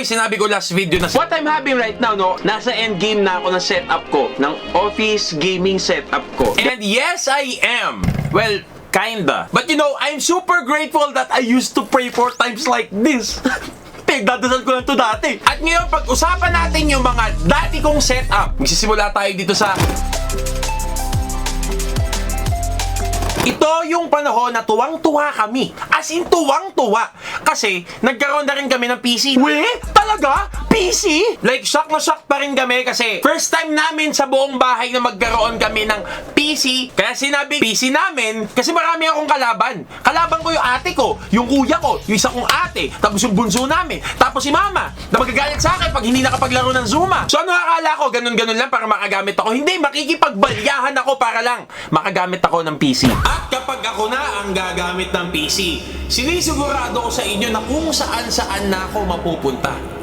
yung sinabi ko last video na what I'm having right now, no, nasa endgame na ako ng setup ko, ng office gaming setup ko. And yes, I am. Well, kinda. But you know, I'm super grateful that I used to pray for times like this. Dadasal ko lang to dati. At ngayon, pag-usapan natin yung mga dati kong setup. Magsisimula tayo dito sa... Ito yung panahon na tuwang-tuwa kami. As in, tuwang-tuwa. Kasi, nagkaroon na rin kami ng PC. Weh? Talaga? PC? Like, shock na shock pa rin kami kasi first time namin sa buong bahay na magkaroon kami ng PC. Kaya sinabi PC namin kasi marami akong kalaban. Kalaban ko yung ate ko, yung kuya ko, yung isa kong ate, tapos yung bunso namin, tapos si mama na magagalit sa akin pag hindi nakapaglaro ng Zuma. So ano akala ko? Ganun-ganun lang para makagamit ako. Hindi, makikipagbalyahan ako para lang makagamit ako ng PC. At kapag ako na ang gagamit ng PC, sinisigurado ko sa inyo na kung saan-saan na ako mapupunta.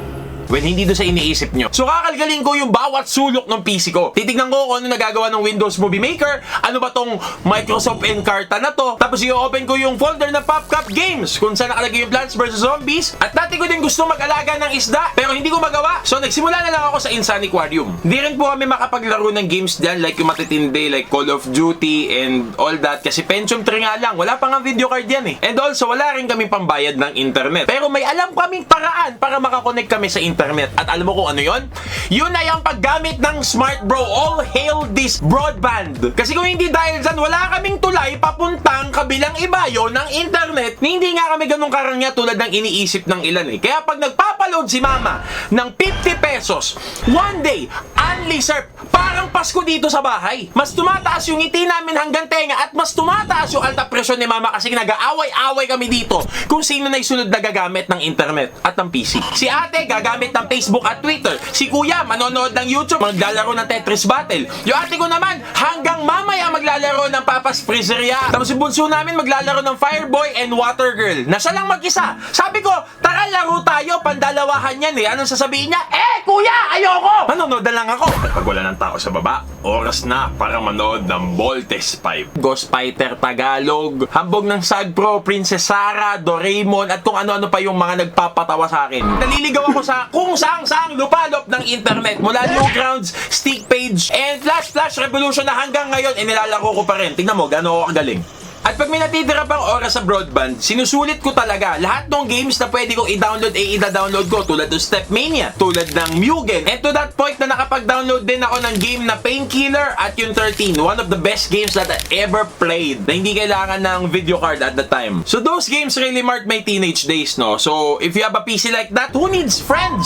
When hindi doon sa iniisip nyo. So kakalgalin ko yung bawat sulok ng PC ko. Titignan ko kung ano nagagawa ng Windows Movie Maker, ano ba tong Microsoft Encarta na to. Tapos i-open ko yung folder na PopCap Games kung saan nakalagay yung Plants vs Zombies. At dati ko din gusto mag-alaga ng isda pero hindi ko magawa. So nagsimula na lang ako sa Insaniquarium. Hindi rin po kami makapaglaro ng games dyan like yung matitindi like Call of Duty and all that kasi Pentium 3 nga lang. Wala pa nga video card yan eh. And also wala rin kami pambayad ng internet. Pero may alam kaming paraan para makakonect kami sa internet. At alam mo kung ano yon? Yun ay ang paggamit ng Smart Bro. All hail this broadband. Kasi kung hindi dahil dyan, wala kaming tulay papuntang kabilang ibayo ng internet. Hindi nga kami ganun karangya tulad ng iniisip ng ilan eh. Kaya pag nagpapaload si mama ng 50 pesos, one day, only surf, parang Pasko dito sa bahay. Mas tumataas yung ngiti namin hanggang tenga at mas tumataas yung alta presyon ni mama kasi nag-aaway-aaway kami dito kung sino na isunod na gagamit ng internet at ng PC. Si ate gagamit ng Facebook at Twitter. Si kuya manonood ng YouTube, maglalaro ng Tetris Battle. Yung ate ko naman hanggang mamaya maglalaro ng Papa's Freezeria. Tapos si bunso namin maglalaro ng Fireboy and Water Girl. Na siya lang mag-isa. Sabi ko, tara laro tayo, pandalawahan yan eh. Anong sasabihin niya? Kuya, ayoko! Manonood na lang ako. At pag wala ng tao sa baba, oras na para manood ng Voltes 5. Ghost Fighter Tagalog, Hambog ng Sagpro, Princess Sarah, Doraemon, at kung ano-ano pa yung mga nagpapatawa sa akin. Naliligaw ako sa kung saang-saang lupalop ng internet mula Newgrounds, Stick Page, and Flash Revolution na hanggang ngayon nilalaro ko pa rin. Tingnan mo, gano'n ako kagaling. At pag may natitira pang oras sa broadband, sinusulit ko talaga lahat ng games na pwede kong i-download i-download ko tulad ng Stepmania, tulad ng Mugen. And to that point na nakapag-download din ako ng game na Painkiller at yung 13, one of the best games that I ever played na hindi kailangan ng video card at the time. So those games really marked my teenage days, no? So if you have a PC like that, who needs friends?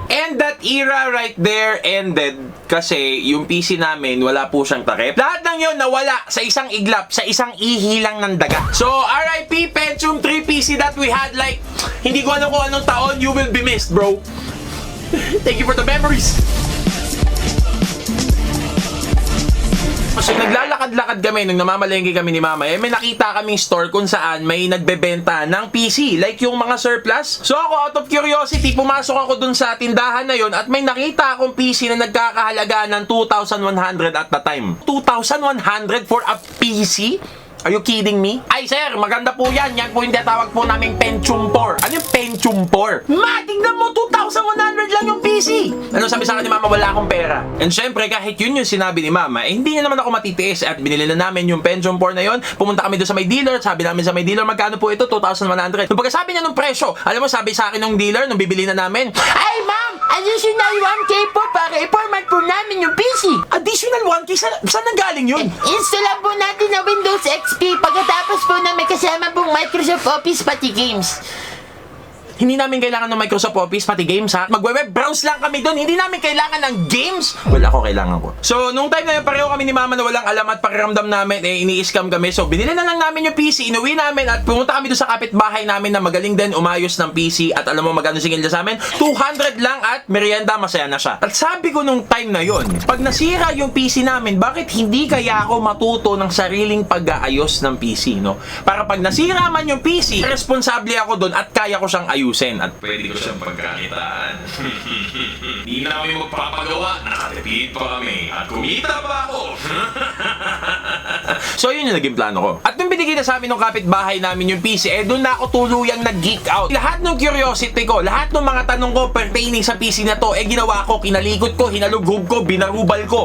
And that era right there ended kasi yung PC namin wala po siyang takip. Lahat ng yun nawala sa isang iglap, sa isang ihilang ng daga. So RIP Pentium 3 PC that we had like, hindi ko alam kung anong taon, you will be missed bro. Thank you for the memories. So naglalakad-lakad kami nung namamalengke kami ni mama, may nakita kaming store kung saan may nagbebenta ng PC, like yung mga surplus. So ako out of curiosity, pumasok ako dun sa tindahan na yon at may nakita akong PC na nagkakahalaga ng 2,100 at the time. 2,100 for a PC? Are you kidding me? Ay sir, maganda po yan. Yan po yung tinatawag po naming Pentium 4. Ano yung Pentium 4? Ma, tingnan mo, 2,100 lang yung PC. Ano sabi sa akin ni mama, wala akong pera. And syempre, kahit yun yung sinabi ni mama, hindi na naman ako matitiis at binili na namin yung Pentium 4 na yon. Pumunta kami doon sa may dealer, sabi namin sa may dealer, magkano po ito? 2,100. Nung pagkasabi niya ng presyo, alam mo, sabi sa akin ng dealer, nung bibili na namin, ay ma'am, additional 1K po para i-format po namin yung PC. Additional 1K? Saan nanggaling yun? Install po natin na Windows XP pagkatapos po na may kasama pong Microsoft Office pati games. Hindi namin kailangan ng Microsoft Office, pati games ha. Magwe-web browse lang kami doon. Hindi namin kailangan ng games. Wala ko, kailangan ko. So, nung time na yun, pareho kami ni mama na walang alam at pakiramdam namin, ini-scam kami. So, binili na lang namin yung PC, inuwi namin at pumunta kami doon sa kapitbahay namin na magaling din umayos ng PC. At alam mo magkano singil niya sa amin? 200 lang at merienda, masaya na siya. At sabi ko nung time na yon, pag nasira yung PC namin, bakit hindi kaya ako matuto ng sariling pag-aayos ng PC, no? Para pag nasira man yung PC, responsable ako doon at kaya ko siyang ayusin. At Pwede ko siyang pagkakitaan. Hindi na kami magpapagawa, nakatipid pa kami at kumita pa ako. So yun yung naging plano ko. At nung binigay na sa amin ng kapitbahay namin yung PC, doon na ako tuluyang nag-geek out. Lahat ng curiosity ko, lahat ng mga tanong ko pertaining sa PC na to, ginawa ko, kinalikot ko, hinalugog ko, binarubal ko.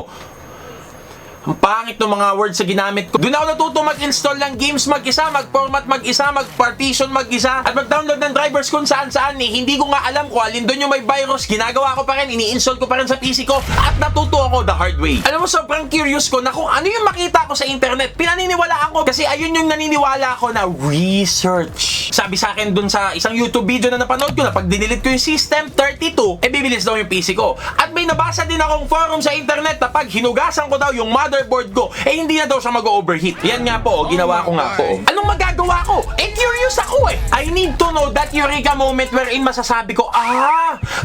Ang pangit ng mga words sa ginamit ko. Doon ako natuto mag-install ng games mag-isa, mag-format mag-isa, mag-partition mag-isa, at mag-download ng drivers kung saan-saan eh. Hindi ko nga alam kung alin doon yung may virus. Ginagawa ko pa rin, ini-install ko pa rin sa PC ko, at natuto ako the hard way. Alam mo, sobrang curious ko na kung ano yung makita ko sa internet. Pinaniniwalaan ko kasi ayun yung naniniwala ko na research. Sabi sa akin doon sa isang YouTube video na napanood ko na pag dinilit ko yung System 32, bibilis daw yung PC ko. At may nabasa din akong forum sa internet na pag hinugasan ko daw yung motherboard ko, hindi na daw siya mag-overheat. Yan nga po, ginawa ko nga po. Anong magagawa ko? Curious ako eh. I need to know that eureka moment wherein masasabi ko,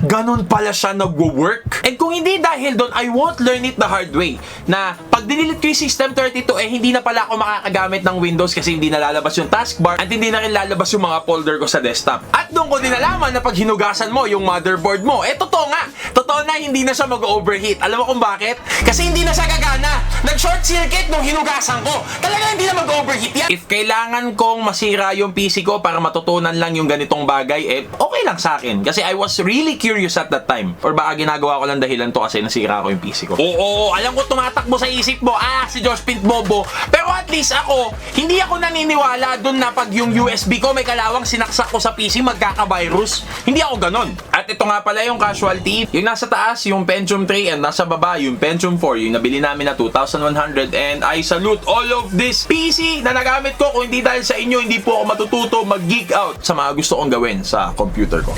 ganun pala siya nagwo-work. And kung hindi dahil doon, I won't learn it the hard way. Na pag dinilit ko yung System 32, hindi na pala ako makakagamit ng Windows kasi hindi na lalabas yung taskbar at hindi na rin lalabas yung mga folder ko sa desktop. At doon ko din nalaman na pag hinugasan mo yung motherboard mo, totoo nga. Totoo na hindi na siya mag-overheat. Alam mo kung bakit? Kasi hindi na siya gagana. Nag-short circuit nung hinugasan ko. Talaga hindi na mag-overheat yan. If kailangan kong masira yung PC ko para matutunan lang yung ganitong bagay, okay lang sa akin. Kasi I was really curious at that time. Or baka ginagawa ko lang dahilan to kasi nasira ko yung PC ko. Oo, alam ko tumatakbo sa isip mo, si Josh Pint Bobo. Pero at least ako, hindi ako naniniwala dun na pag yung USB ko may kalawang sinaksak ko sa PC, magkaka-virus. Hindi ako ganon. At ito nga pala yung casualty. Yung nasa taas, yung Pentium 3 and nasa baba, yung Pentium 4, yung nabili namin na 2,100, and I salute all of this PC na nagamit ko. Kung hindi dahil sa inyo, hindi po ako matututo mag-geek out sa mga gusto kong gawin sa computer ko.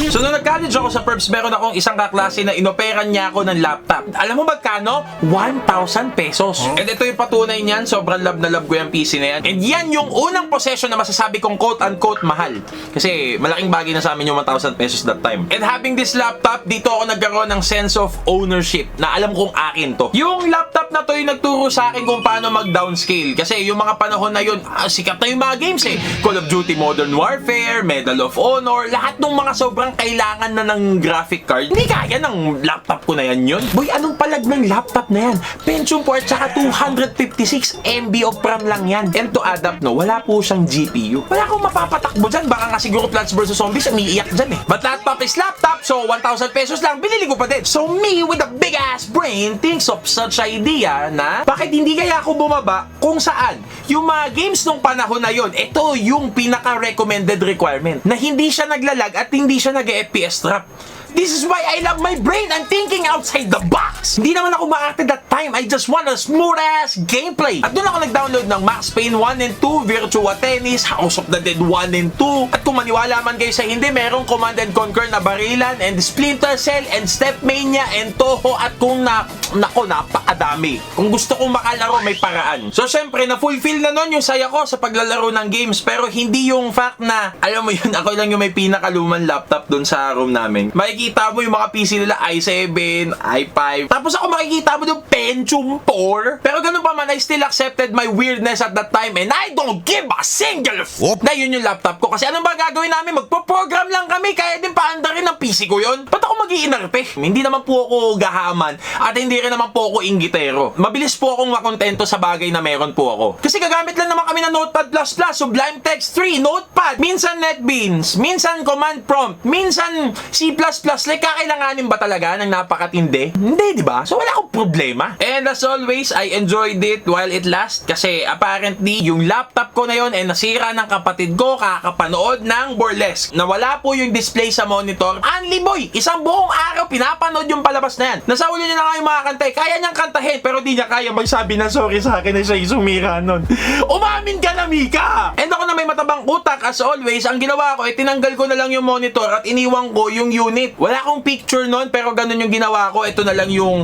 So nung nag-college ako sa Perps, meron akong isang kaklase na inoperan niya ako ng laptop. Alam mo magkano? 1,000 pesos. And ito yung patunay niyan, sobrang love na love ko yung PC na yan. And yan yung unang possession na masasabi kong quote-unquote mahal. Kasi malaking bagay na sa amin yung 1,000 pesos that time. And having this laptop, dito ako nagkaroon ng sense of ownership na alam kong akin to. Yung laptop na to yung nagturo sa akin kung paano mag-downscale. Kasi yung mga panahon na yun, sikat na yung mga games eh. Call of Duty Modern Warfare, Medal of Honor, lahat ng mga sobrang kailangan na ng graphic card, hindi kaya ng laptop ko na yan yun. Boy, anong palag ng laptop na yan? Pentium 4 tsaka 256 MB of RAM lang yan. And to add up, wala po siyang GPU. Wala akong mapapatakbo dyan. Baka nga siguro Plants vs. Zombies, umiiyak dyan eh. But laptop is laptop, so 1,000 pesos lang, binili ko pa din. So me, with a big ass brain, thinks of such idea na bakit hindi kaya ako bumaba kung saan yung mga games nung panahon na yon, ito yung pinaka-recommended requirement na hindi siya naglalag at hindi siya nag-FPS trap. This is why I love my brain. I'm thinking outside the box. Hindi naman ako maarte that time. I just want a smooth ass gameplay. At doon ako nag-download ng Max Payne 1 and 2, Virtua Tennis, House of the Dead 1 and 2. At kung maniwala man kayo sa hindi, merong Command and Conquer na Barilan and Splinter Cell and Stepmania and Toho. At kung napakadami. Kung gusto kong makalaro, may paraan. So syempre, na-fulfill na nun yung saya ko sa paglalaro ng games. Pero hindi yung fact na, alam mo yun, ako lang yung may pinakaluman laptop doon sa room namin. Makikita mo yung mga PC nila i7, i5. Tapos ako makikita mo yung Pentium 4. Pero ganun pa man, I still accepted my weirdness at that time and I don't give a single fuck na yun yung laptop ko. Kasi anong ba gagawin namin? Magpo-program lang kami. Kaya din paandarin ng PC ko yun. Ba't ako mag-iinarpe? Hindi naman po ako gahaman at hindi rin naman po ako inggitero. Mabilis po akong makontento sa bagay na meron po ako. Kasi gagamit lang naman kami ng Notepad++, Sublime Text 3, Notepad, minsan NetBeans, minsan Command Prompt, minsan C++. Like, kakailanganin ba talaga ng napakatindi? Hindi, di ba? So, wala akong problema. And as always, I enjoyed it while it lasts kasi apparently, yung laptop ko na yun nasira ng kapatid ko kakapanood ng burlesque. Nawala po yung display sa monitor. Anli boy, isang buong araw pinapanood yung palabas na yan. Nasa ulo niya na nga yung mga kanta. Kaya niyang kantahin pero di niya kaya magsabi na sorry sa akin na siya yung sumira nun. Umamin ka na, Mika! And ako na may matabang utak, as always, ang ginawa ko, tinanggal ko na lang yung monitor at iniwan ko yung unit. Wala akong picture nun, pero ganun yung ginawa ko. Ito na lang yung,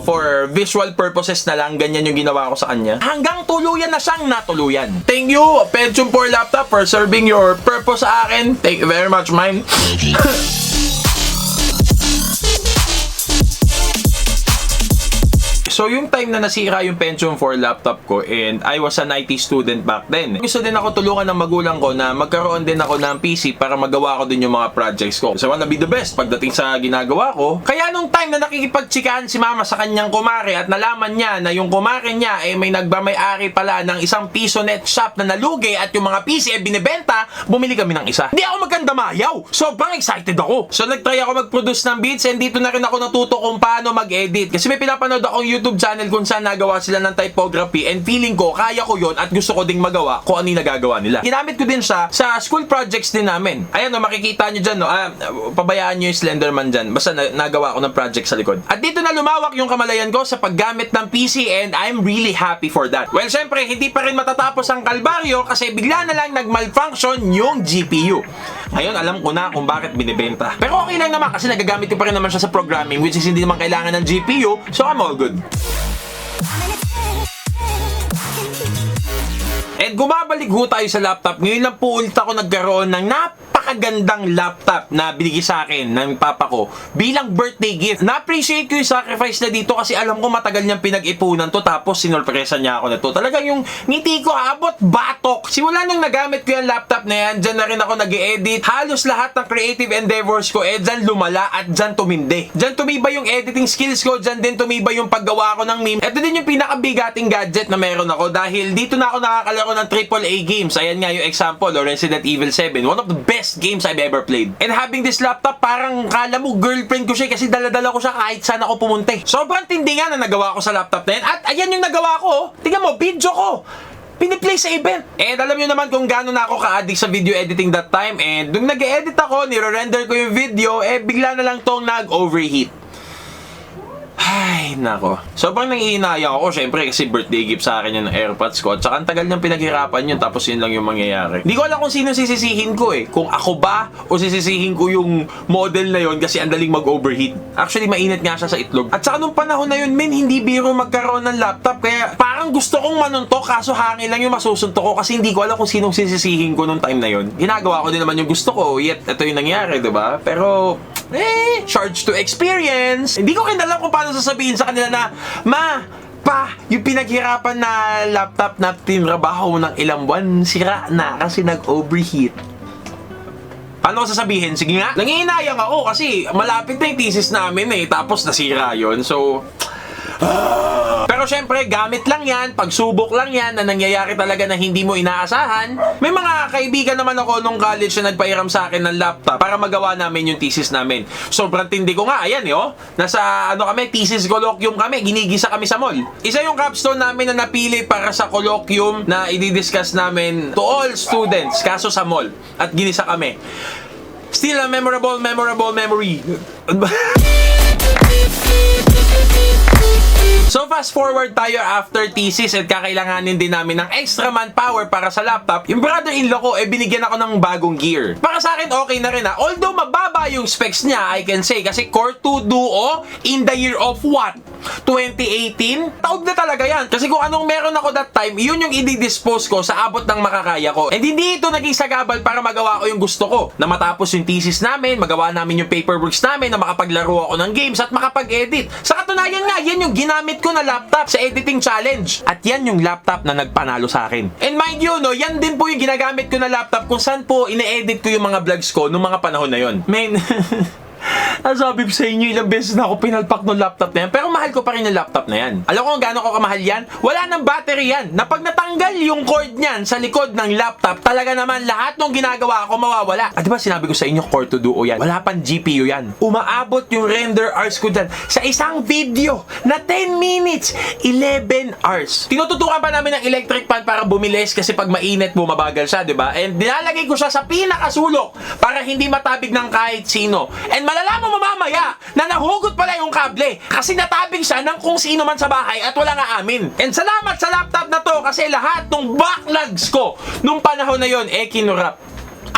for visual purposes na lang, ganyan yung ginawa ko sa kanya. Hanggang tuluyan na siyang natuluyan. Thank you, Pentium 4 laptop, for serving your purpose sa akin. Thank you very much, mine. So yung time na nasira yung Pentium 4 laptop ko and I was an IT student back then. Gusto din ako tulungan ng magulang ko na magkaroon din ako ng PC para magawa ko din yung mga projects ko. So I wanna be the best pagdating sa ginagawa ko. Kaya nung time na nakikipagtsikahan si mama sa kanyang kumare at nalaman niya na yung kumare niya may nagmamay-ari pala ng isang piso net shop na nalugi at yung mga PC ay binibenta, bumili kami ng isa. Hindi ako magkandamayaw. Sobrang excited ako. So nagtry ako mag-produce ng beats and dito na rin ako natuto kung paano mag-edit. Kasi may pinapanood akong YouTube channel kung saan nagawa sila ng typography and feeling ko kaya ko yon at gusto ko ding magawa kung ano yung nagagawa nila. Ginamit ko din siya sa school projects din namin. Ayan makikita nyo dyan pabayaan nyo yung Slenderman dyan. Basta nagawa ko ng project sa likod. At dito na lumawak yung kamalayan ko sa paggamit ng PC and I'm really happy for that. Well, syempre, hindi pa rin matatapos ang kalbaryo kasi bigla na lang nag-malfunction yung GPU. Ngayon, alam ko na kung bakit binibenta. Pero okay lang naman kasi nagagamit ko pa rin naman siya sa programming which is hindi naman kailangan ng GPU, so I'm all good. And gumabalik ho tayo sa laptop. Ngayon lang po ulit ako nagkaroon ng napakagandang laptop na binigay sa akin ng papa ko bilang birthday gift. Na-appreciate ko yung sacrifice na dito kasi alam ko matagal niyang pinag-ipunan to tapos sinurpresa niya ako na to. Talagang yung ngiti ko abot batok. Simula nung nagamit ko yung laptop na yan, dyan na rin ako nag-edit. Halos lahat ng creative endeavors ko dyan lumala at dyan tumindi. Dyan tumibay yung editing skills ko, dyan din tumibay yung paggawa ko ng meme. Ito din yung pinakabigating gadget na meron ako dahil dito na ako nakakalaro ng AAA games. Ayan nga yung example, Resident Evil 7. One of the best games I've ever played. And having this laptop, parang kala mo girlfriend ko siya kasi dala-dala ko siya kahit saan ako pumunta. Sobrang tindi nga na nagawa ko sa laptop na yan. At ayan yung nagawa ko. Tingnan mo, video ko. Piniplay sa event. And alam nyo naman kung gaano na ako ka-addict sa video editing that time. And nung nag-edit ako, nire-render ko yung video, bigla na lang tong nag-overheat. Ay, nako. Sobrang nangihinayang ako, syempre, kasi birthday gift sa akin yung AirPods ko. At saka ang tagal niyang pinaghirapan yun, tapos yun lang yung mangyayari. Hindi ko alam kung sino sisisihin ko Kung ako ba, o sisisihin ko yung model na yun kasi ang daling mag-overheat. Actually, mainit nga siya sa itlog. At saka nung panahon na yun, hindi biro magkaroon ng laptop. Kaya parang gusto kong manuntok, kaso hangin lang yung masusuntok ko kasi hindi ko alam kung sinong sisisihin ko nung time na yun. Ginagawa ko din naman yung gusto ko, yet ito yung nangyari, diba? Pero charge to experience. Hindi ko kinalam kung paano sasabihin sa kanila na, Ma, Pa, yung pinaghirapan na laptop na tinrabaho ng ilang buwan, sira na kasi nag-overheat. Paano ko sasabihin? Sige nga. Nangihinayang ako kasi malapit na yung thesis namin tapos nasira yun. So, pero syempre, gamit lang yan, pagsubok lang yan na nangyayari talaga na hindi mo inaasahan. May mga kaibigan naman ako nung college na nagpairam sa akin ng laptop para magawa namin yung thesis namin. Sobrang tindi ko nga, ayan nasa kami, thesis colloquium kami, ginigisa kami sa mall. Isa yung capstone namin na napili para sa colloquium na i-discuss namin to all students, kaso sa mall. At ginisa kami. Still a memorable memory. So fast forward tayo after thesis at kakailanganin din namin ng extra manpower para sa laptop. Yung brother-in-law ko binigyan ako ng bagong gear. Para sa akin okay na rin Although mababa yung specs niya, I can say, kasi Core 2 Duo in the year of what? 2018? Taog na talaga yan. Kasi kung anong meron ako that time, yun yung i-dispose ko sa abot ng makakaya ko. And hindi ito naging sagabal para magawa ko yung gusto ko. Na matapos yung thesis namin, magawa namin yung paperworks namin, na makapaglaro ako ng games at makapag-edit. Sa katunayan nga, yan yung ginamit ko na laptop sa editing challenge. At yan yung laptop na nagpanalo sa akin. And mind you, yan din po yung ginagamit ko na laptop kung saan po ine-edit ko yung mga vlogs ko nung mga panahon na yon. Man, nasabi ko sa inyo, ilang beses na ako pinalpak ng laptop na yan. Pero mahal ko pa rin yung laptop na yan. Alam ko kung gaano ko kamahal yan? Wala nang battery yan. Na pag natanggal yung cord niyan sa likod ng laptop, talaga naman lahat ng ginagawa ko mawawala. At diba sinabi ko sa inyo, Core 2 Duo yan. Wala pang GPU yan. Umaabot yung render hours ko dyan sa isang video na 10 minutes, 11 hours. Tinututukan pa namin ng electric fan para bumilis kasi pag mainit, bumabagal siya, diba? And nilalagay ko siya sa pinakasulok para hindi matabig ng kahit sino. And malalaman mo mamaya na nahugot pala yung kable kasi natabing siya ng kung sino man sa bahay at wala nga amin. And salamat sa laptop na to kasi lahat ng backlogs ko nung panahon na yon kinurap.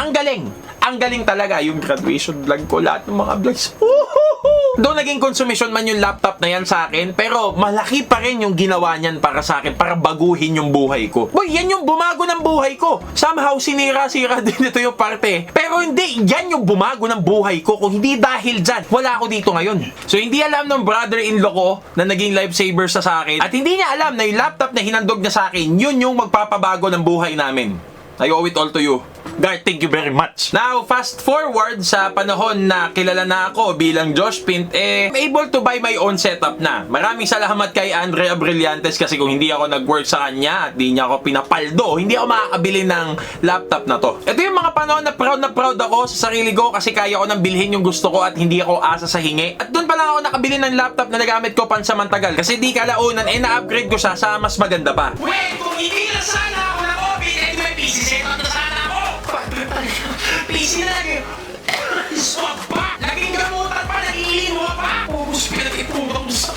Ang galing. ang galing talaga. Yung graduation vlog ko, lahat ng mga vlogs. Doon naging consumption man yung laptop na yan sa akin, pero malaki pa rin yung ginawa niyan para sa akin, para baguhin yung buhay ko. Boy, yan yung bumago ng buhay ko. Somehow, sinira-sira din ito yung parte. Pero hindi, yan yung bumago ng buhay ko. Kung hindi dahil dyan, wala ako dito ngayon. So, hindi alam ng brother-in-law ko na naging lifesaver sa akin. At hindi niya alam na yung laptop na hinandog niya sa akin, yun yung magpapabago ng buhay namin. I owe it all to you. Guard, thank you very much. Now, fast forward sa panahon na kilala na ako bilang Josh Pint, I'm able to buy my own setup na. Maraming salamat kay Andrea Brillantes kasi kung hindi ako nag-work sa kanya at di niya ako pinapaldo, hindi ako makakabili ng laptop na to. Ito yung mga panahon na proud ako sa sarili ko kasi kaya ko nang bilhin yung gusto ko at hindi ako asa sa hingi. At doon pa lang ako nakabili ng laptop na nagamit ko pansamantagal kasi di kalaunan na-upgrade ko siya sa mas maganda pa. Wait, kung hindi na sana ako na-open, may PC setup na sana ako. PC na lagi. Swap pa. Naging gamutan pa. Naging mo pa. Pupus pinag-ipurong sa...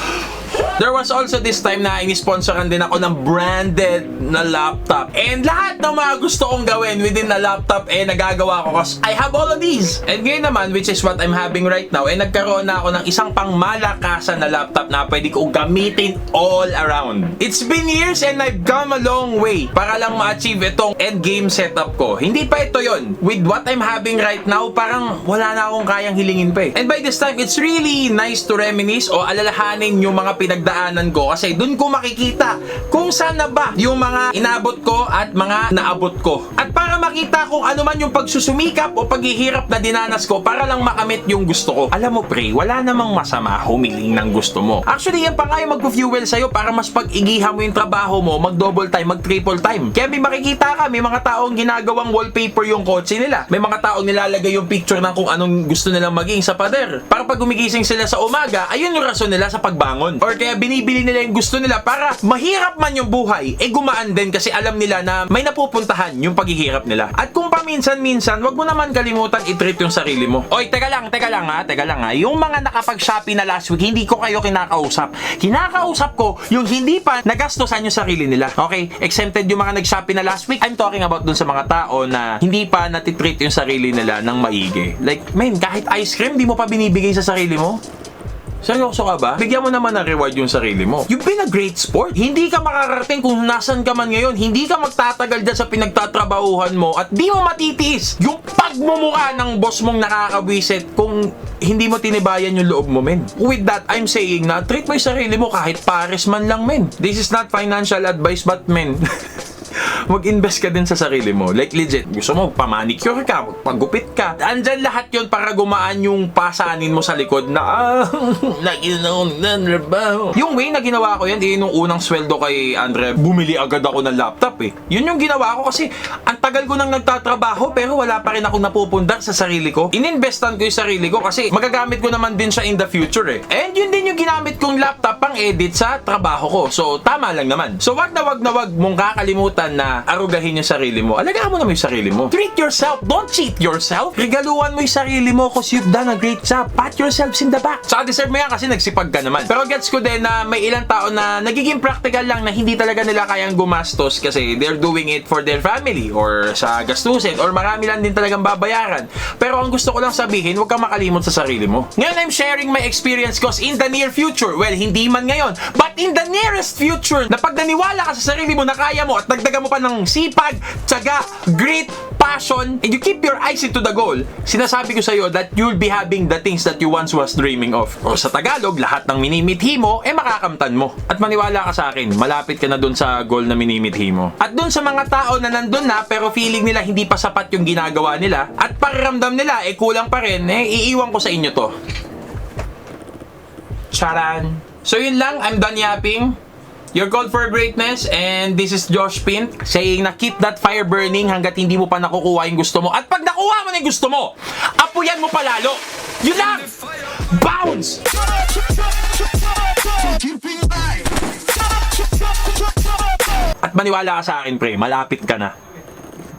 There was also this time na ini-sponsoran din ako ng branded na laptop. And lahat ng mga gusto kong gawin within the laptop nagagawa ko kasi I have all of these. And ngayon naman, which is what I'm having right now, nagkaroon na ako ng isang pangmalakasan na laptop na pwede kong gamitin all around. It's been years and I've come a long way para lang ma-achieve itong endgame setup ko. Hindi pa ito yon. With what I'm having right now, parang wala na akong kayang hilingin pa And by this time, it's really nice to reminisce o alalahanin yung mga pinagdaanan ko kasi dun ko makikita kung saan na ba yung mga inabot ko at mga naabot ko. At para makita kung ano man yung pagsusumikap o paghihirap na dinanas ko para lang makamit yung gusto ko. Alam mo pre, wala namang masama humiling ng gusto mo. Actually, yan pa nga yung mag-fuel sa'yo para mas pag-igihan mo yung trabaho mo, mag-double time, mag-triple time. Kaya may makikita ka, may mga taong ginagawang wallpaper yung kotse nila. May mga taong nilalagay yung picture ng kung anong gusto nilang maging sa pader. Para pag gumigising sila sa umaga, ayun yung rason nila sa pagbangon. Or kaya binibili nila yung gusto nila para mahirap man yung buhay, gumaan din kasi alam nila na may napupuntahan yung paghihirap nila. At kung paminsan-minsan, wag mo naman kalimutan i-treat yung sarili mo. Oy, teka lang ha. Yung mga nakapag-Shopee na last week, hindi ko kayo kinakausap. Kinakausap ko yung hindi pa nagastosan yung sarili nila. Okay? Exempted yung mga nag-Shopee na last week. I'm talking about dun sa mga tao na hindi pa natitreat yung sarili nila ng maigi. Like, man, kahit ice cream, di mo pa binibigay sa sarili mo? Seryoso ka ba? Bigyan mo naman ng reward yung sarili mo. You've been a great sport. Hindi ka makakarating kung nasan ka man ngayon. Hindi ka magtatagal dyan sa pinagtatrabahuhan mo at di mo matitiis yung pagmumukha ng boss mong nakakabwisit kung hindi mo tinibayan yung loob mo, men. With that, I'm saying na treat mo yung sarili mo kahit pares man lang, men. This is not financial advice, but men, mag-invest ka din sa sarili mo. Like legit, gusto mo pamanicure ka, paggupit ka. Andyan lahat yon para gumaan yung pasanin mo sa likod na yung way na ginawa ko yan, nung unang sweldo kay Andre, bumili agad ako ng laptop Yun yung ginawa ko kasi ang tagal ko nang nagtatrabaho pero wala pa rin akong napupundar sa sarili ko. Ininvestan ko yung sarili ko kasi magagamit ko naman din siya in the future And yun din yung ginamit kong laptop pang edit sa trabaho ko. So tama lang naman. So wag mong kakalimutan na arugahin yung sarili mo. Alagaan mo naman yung sarili mo. Treat yourself. Don't cheat yourself. Regaluhan mo yung sarili mo because you've done a great job. Pat yourselves in the back. Saka deserve mo yan kasi nagsipag ka naman. Pero gets ko din na may ilang tao na nagiging practical lang na hindi talaga nila kayang gumastos kasi they're doing it for their family or sa gastusin or marami lang din talagang babayaran. Pero ang gusto ko lang sabihin, huwag kang makalimot sa sarili mo. Ngayon, I'm sharing my experience because in the near future, well, hindi man ngayon, but in the nearest future, na pag naniwala ka sa sarili mo na kaya mo at dagdagan mo pa ng sipag, tiyaga, grit, passion, and you keep your eyes into the goal, sinasabi ko sa'yo that you'll be having the things that you once was dreaming of. O sa Tagalog, lahat ng minimithi mo, makakamtan mo. At maniwala ka sa akin, malapit ka na dun sa goal na minimithi mo. At dun sa mga tao na nandun na, pero feeling nila hindi pa sapat yung ginagawa nila, at pakiramdam nila, kulang pa rin, iiwan ko sa inyo to. Charan! So yun lang, I'm done yapping. You're called for greatness, and this is Josh Pint saying na keep that fire burning hanggat hindi mo pa nakukuha yung gusto mo. At pag nakuha mo na yung gusto mo, apuyan mo palalo. Yun lang! Bounce! At maniwala ka sa akin, pre, malapit ka na.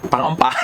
Pang-ampa.